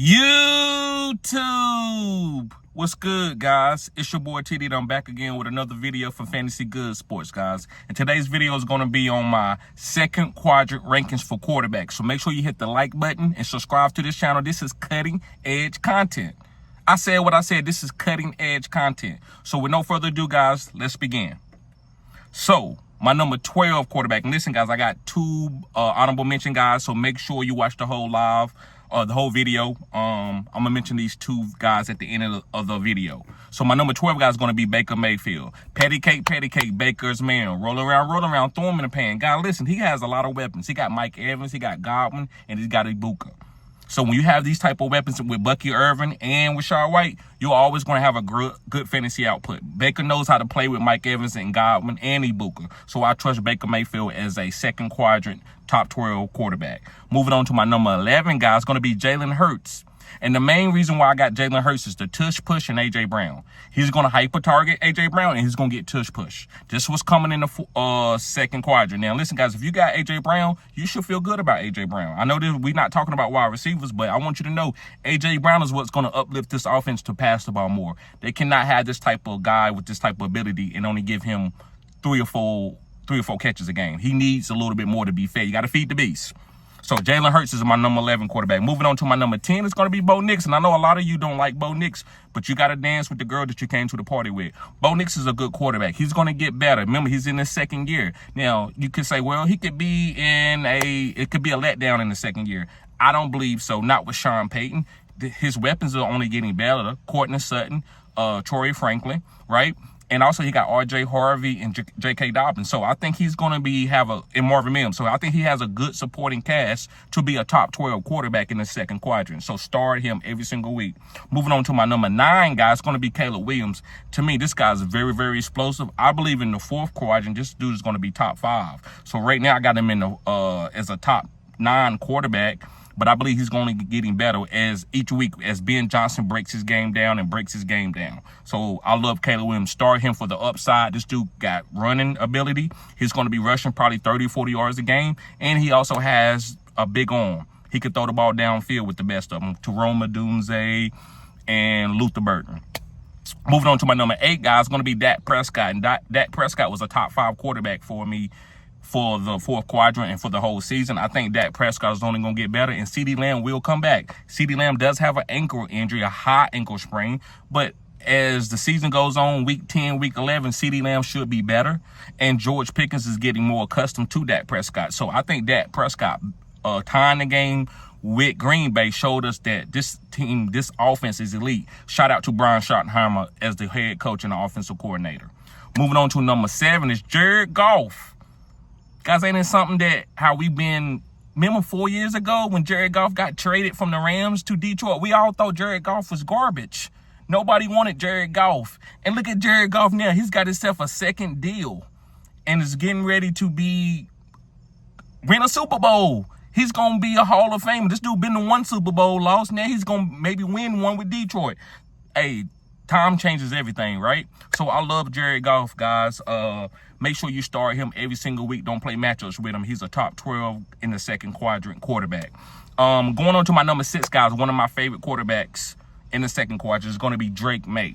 YouTube, what's good, guys? It's your boy TD. I'm back again with another video for Fantasy Good Sports, guys. And today's video is going to be on my second quadrant rankings for quarterbacks. So make sure you hit the like button and subscribe to this channel. This is cutting edge content. I said what I said. This is cutting edge content. So with no further ado, guys, let's begin. So my number 12 quarterback. And listen, guys, I got two honorable mention guys. So make sure you watch the whole video. I'm gonna mention these two guys at the end of the video. So my number 12 guy is gonna be Baker Mayfield. Patty cake, Baker's man. Roll around, throw him in the pan. Guy, listen, he has a lot of weapons. He got Mike Evans, he got Godwin, and he's got Ibuka. So when you have these type of weapons with Bucky Irvin and Rachaad White, you're always going to have a good fantasy output. Baker knows how to play with Mike Evans and Godwin and Ibuka. So I trust Baker Mayfield as a second quadrant top 12 quarterback. Moving on to my number 11 guy is going to be Jalen Hurts. And the main reason why I got Jalen Hurts is the tush push and A.J. Brown. He's going to hyper target A.J. Brown and he's going to get tush push. This was coming in the second quadrant. Now, listen, guys, if you got A.J. Brown, you should feel good about A.J. Brown. I know that we're not talking about wide receivers, but I want you to know A.J. Brown is what's going to uplift this offense to pass the ball more. They cannot have this type of guy with this type of ability and only give him three or four catches a game. He needs a little bit more to be fed. You got to feed the beast. So Jalen Hurts is my number 11 quarterback. Moving on to my number 10, it's going to be Bo Nix. And I know a lot of you don't like Bo Nix, but you got to dance with the girl that you came to the party with. Bo Nix is a good quarterback. He's going to get better. Remember, he's in his second year. Now, you could say, well, it could be a letdown in the second year. I don't believe so. Not with Sean Payton. His weapons are only getting better. Courtney Sutton, Torrey Franklin, right? And also he got R.J. Harvey and J.K. Dobbins. So I think he's going to and Marvin Mims. So I think he has a good supporting cast to be a top 12 quarterback in the second quadrant. So start him every single week. Moving on to my number 9 guy, it's going to be Caleb Williams. To me, this guy's very, very explosive. I believe in the fourth quadrant, this dude is going to be top 5. So right now I got him in the as a top 9 quarterback. But I believe he's going to be getting better as each week as Ben Johnson breaks his game down. So I love Caleb Williams. Start him for the upside. This dude got running ability. He's going to be rushing probably 30, 40 yards a game. And he also has a big arm. He could throw the ball downfield with the best of them. Teroma Dunze and Luther Burton. Moving on to my number 8 guy, it's going to be Dak Prescott. And Dak Prescott was a top 5 quarterback for me for the fourth quadrant and for the whole season. I think Dak Prescott is only going to get better, and CeeDee Lamb will come back. CeeDee Lamb does have an ankle injury, a high ankle sprain, but as the season goes on, week 10, week 11, CeeDee Lamb should be better, and George Pickens is getting more accustomed to Dak Prescott. So I think Dak Prescott tying the game with Green Bay showed us that this offense is elite. Shout out to Brian Schottenheimer as the head coach and the offensive coordinator. Moving on to number 7 is Jared Goff. Guys, ain't it something that how we been, remember 4 years ago when Jared Goff got traded from the Rams to Detroit? We all thought Jared Goff was garbage. Nobody wanted Jared Goff. And look at Jared Goff now. He's got himself a second deal and is getting ready to win a Super Bowl. He's going to be a Hall of Famer. This dude been to 1 Super Bowl, lost. Now he's going to maybe win one with Detroit. Hey, time changes everything, right? So I love Jared Goff, guys. Make sure you start him every single week. Don't play matchups with him. He's a top 12 in the second quadrant quarterback. Going on to my number 6, guys, one of my favorite quarterbacks in the second quadrant is going to be Drake May.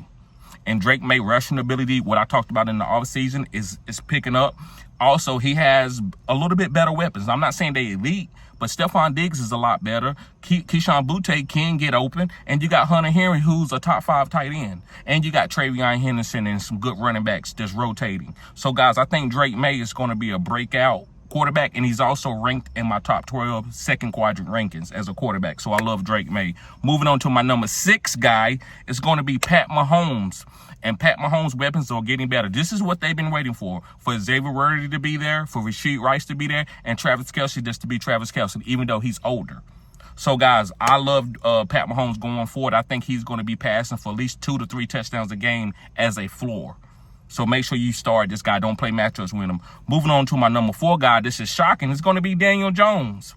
And Drake May rushing ability, what I talked about in the offseason, is picking up. Also, he has a little bit better weapons. I'm not saying they elite, but Stephon Diggs is a lot better. Keyshawn Boutte can get open. And you got Hunter Henry, who's a top 5 tight end. And you got Travion Henderson and some good running backs that's rotating. So, guys, I think Drake May is going to be a breakout quarterback, and he's also ranked in my top 12 second quadrant rankings as a quarterback. So I love Drake May. Moving on to my number 6 guy, it's going to be Pat Mahomes. And Pat Mahomes' weapons are getting better. This is what they've been waiting for Xavier Worthy to be there, for Rashid Rice to be there, and Travis Kelce just to be Travis Kelce, even though he's older. So, guys, I love Pat Mahomes going forward. I think he's going to be passing for at least 2 to 3 touchdowns a game as a floor. So make sure you start this guy. Don't play matchups with him. Moving on to my number 4 guy. This is shocking. It's going to be Daniel Jones.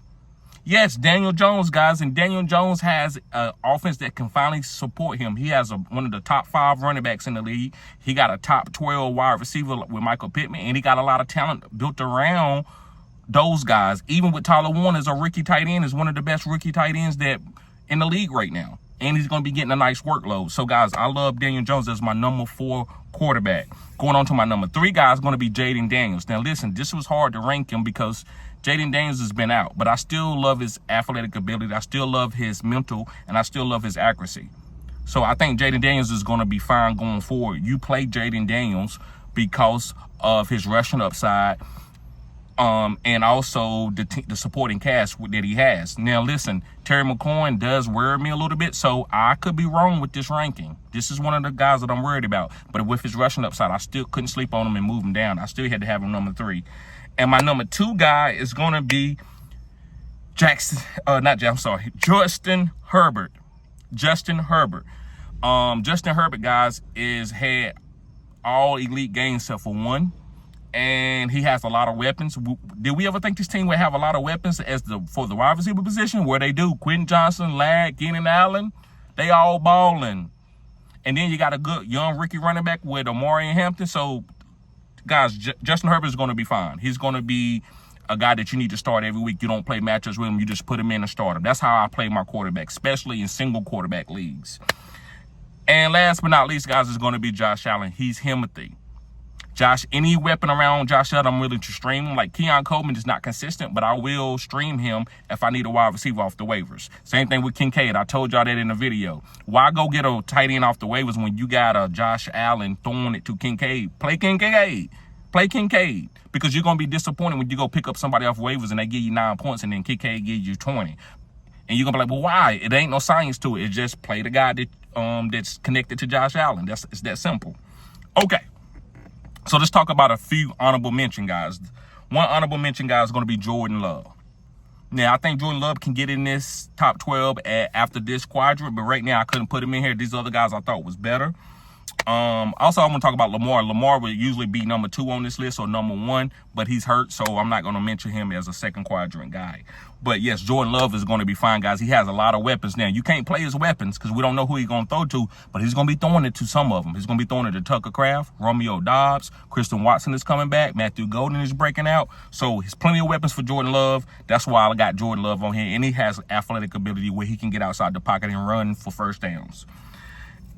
Yes, Daniel Jones, guys. And Daniel Jones has an offense that can finally support him. He has one of the top 5 running backs in the league. He got a top 12 wide receiver with Michael Pittman. And he got a lot of talent built around those guys. Even with Tyler Warner as a rookie tight end, is one of the best rookie tight ends that in the league right now. And he's going to be getting a nice workload. So, guys, I love Daniel Jones as my number 4 quarterback. Going on to my number 3 guy is going to be Jaden Daniels. Now, listen, this was hard to rank him because Jaden Daniels has been out. But I still love his athletic ability. I still love his mental. And I still love his accuracy. So, I think Jaden Daniels is going to be fine going forward. You play Jaden Daniels because of his rushing upside. And also the supporting cast that he has. Now, listen, Terry McLaurin does worry me a little bit, so I could be wrong with this ranking. This is one of the guys that I'm worried about. But with his rushing upside, I still couldn't sleep on him and move him down. I still had to have him number 3. And my number 2 guy is going to be Justin Herbert. Justin Herbert. Justin Herbert, guys, is had all elite games except for 1. And he has a lot of weapons. Did we ever think this team would have a lot of weapons for the wide receiver position? Where they do. Quentin Johnson, Ladd, Keenan Allen, they all balling. And then you got a good young rookie running back with Amari and Hampton. So, guys, Justin Herbert is going to be fine. He's going to be a guy that you need to start every week. You don't play matchups with him. You just put him in and start him. That's how I play my quarterback, especially in single quarterback leagues. And last but not least, guys, is going to be Josh Allen. He's healthy. Any weapon around Josh Allen, I'm willing to stream him. Like Keon Coleman is not consistent, but I will stream him if I need a wide receiver off the waivers. Same thing with Kincaid. I told y'all that in the video. Why go get a tight end off the waivers when you got a Josh Allen throwing it to Kincaid? Play Kincaid. Play Kincaid. Because you're going to be disappointed when you go pick up somebody off waivers and they give you 9 points and then Kincaid gives you 20. And you're going to be like, well, why? It ain't no science to it. It's just play the guy that that's connected to Josh Allen. It's that simple. Okay. So let's talk about a few honorable mention guys. One honorable mention guy is going to be Jordan Love. Now, I think Jordan Love can get in this top 12 after this quadrant, but right now I couldn't put him in here. These other guys I thought was better. Also, I'm going to talk about Lamar. Lamar would usually be number 2 on this list or number 1, but he's hurt, so I'm not going to mention him as a second quadrant guy. But yes, Jordan Love is going to be fine, guys. He has a lot of weapons now. You can't play his weapons because we don't know who he's going to throw to, but he's going to be throwing it to some of them. He's going to be throwing it to Tucker Kraft, Romeo Doubs, Christian Watson is coming back, Matthew Golden is breaking out. So he's plenty of weapons for Jordan Love. That's why I got Jordan Love on here, and he has athletic ability where he can get outside the pocket and run for first downs.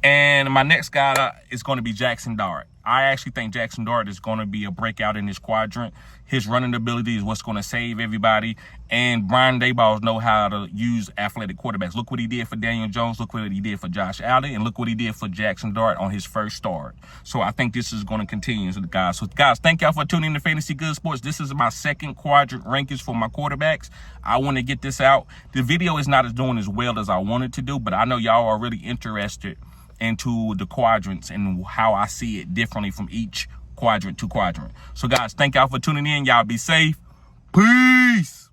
And my next guy is going to be Jackson Dart. I actually think Jackson Dart is going to be a breakout in this quadrant. His running ability is what's going to save everybody. And Brian Daboll knows how to use athletic quarterbacks. Look what he did for Daniel Jones. Look what he did for Josh Allen. And look what he did for Jackson Dart on his first start. So I think this is going to continue, guys. So, guys, thank y'all for tuning in to Fantasy Good Sports. This is my second quadrant rankings for my quarterbacks. I want to get this out. The video is not doing as well as I wanted to do, but I know y'all are really interested into the quadrants and how I see it differently from each quadrant to quadrant. So, guys, thank y'all for tuning in. Y'all be safe. Peace.